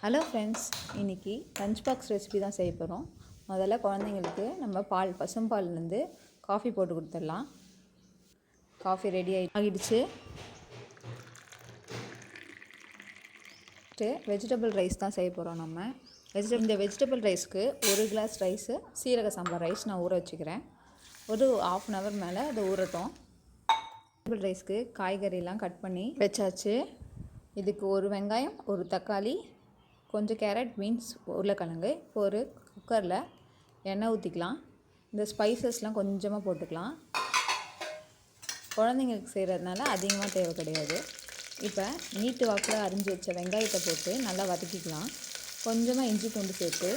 Hello friends, இன்றைக்கி lunch box recipe தான் செய்ய போகிறோம். முதல்ல குழந்தைங்களுக்கு நம்ம பசும்பால்லேருந்து காஃபி போட்டு கொடுத்துடலாம். காஃபி ரெடி ஆகிடுச்சு. வெஜிடபிள் ரைஸ் தான் செய்ய போகிறோம். நம்ம இந்த வெஜிடபிள் ரைஸ்க்கு 1 கிளாஸ் ரைஸு சீரக சாம்பார் ரைஸ் நான் ஊற வச்சுக்கிறேன். ஒரு 1/2 hour மேலே அதை ஊறட்டும். வெஜிடபிள் ரைஸ்க்கு காய்கறிலாம் கட் பண்ணி வச்சாச்சு. இதுக்கு ஒரு வெங்காயம், ஒரு தக்காளி, கொஞ்சம் கேரட், பீன்ஸ், உருளைக்கிழங்கு. இப்போ ஒரு குக்கரில் எண்ணெய் ஊற்றிக்கலாம். இந்த ஸ்பைசஸ்லாம் கொஞ்சமாக போட்டுக்கலாம். குழந்தைங்களுக்கு செய்கிறதுனால அதிகமாக தேவை கிடையாது. இப்போ நீட்டு வாக்கில் அரிஞ்சு வச்ச வெங்காயத்தை போட்டு நல்லா வதக்கிக்கலாம். கொஞ்சமாக இஞ்சி பூண்டு சேர்த்து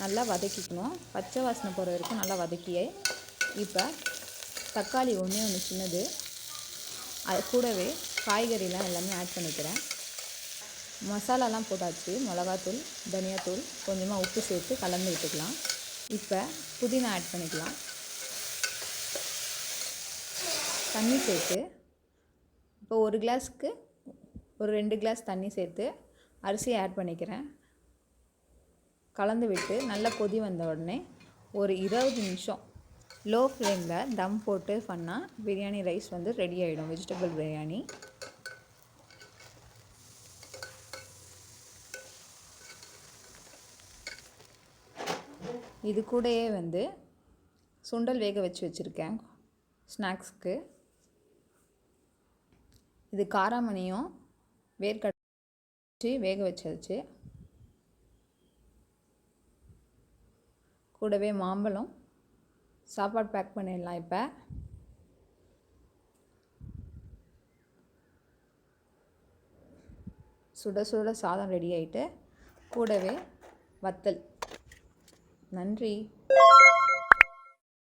நல்லா வதக்கிக்கணும். பச்சை வாசனை போகிற வரைக்கும் நல்லா வதக்கியே. இப்போ தக்காளி ஒன்று சின்னது, அது கூடவே காய்கறிலாம் எல்லாமே ஆட் பண்ணிக்கிறேன். மசாலாலாம் போட்டாச்சு. மிளகாத்தூள், தனியாத்தூள், கொஞ்சமாக உப்பு சேர்த்து கலந்து விட்டுக்கலாம். இப்போ புதினா ஆட் பண்ணிக்கலாம். தண்ணி சேர்த்து இப்போ 1 கிளாஸ்க்கு ஒரு 2 கிளாஸ் தண்ணி சேர்த்து அரிசியை ஆட் பண்ணிக்கிறேன். கலந்து விட்டு நல்லா கொதி வந்த உடனே ஒரு 20 நிமிஷம் லோ ஃப்ளேமில் தம் போட்டு பண்ணால் பிரியாணி ரைஸ் ரெடி ஆகிடும். வெஜிடபிள் பிரியாணி. இது கூடயே சுண்டல் வேக வச்சுருக்கேன் ஸ்நாக்ஸ்க்கு. இது காராமணியும் வேர்க்கடலை வேக வச்சாச்சு. கூடவே மாம்பழம். சாப்பாடு பேக் பண்ணிடலாம். இப்போ சுட சுட சாதம் ரெடி ஆகிட்டு கூடவே வத்தல். நன்றி.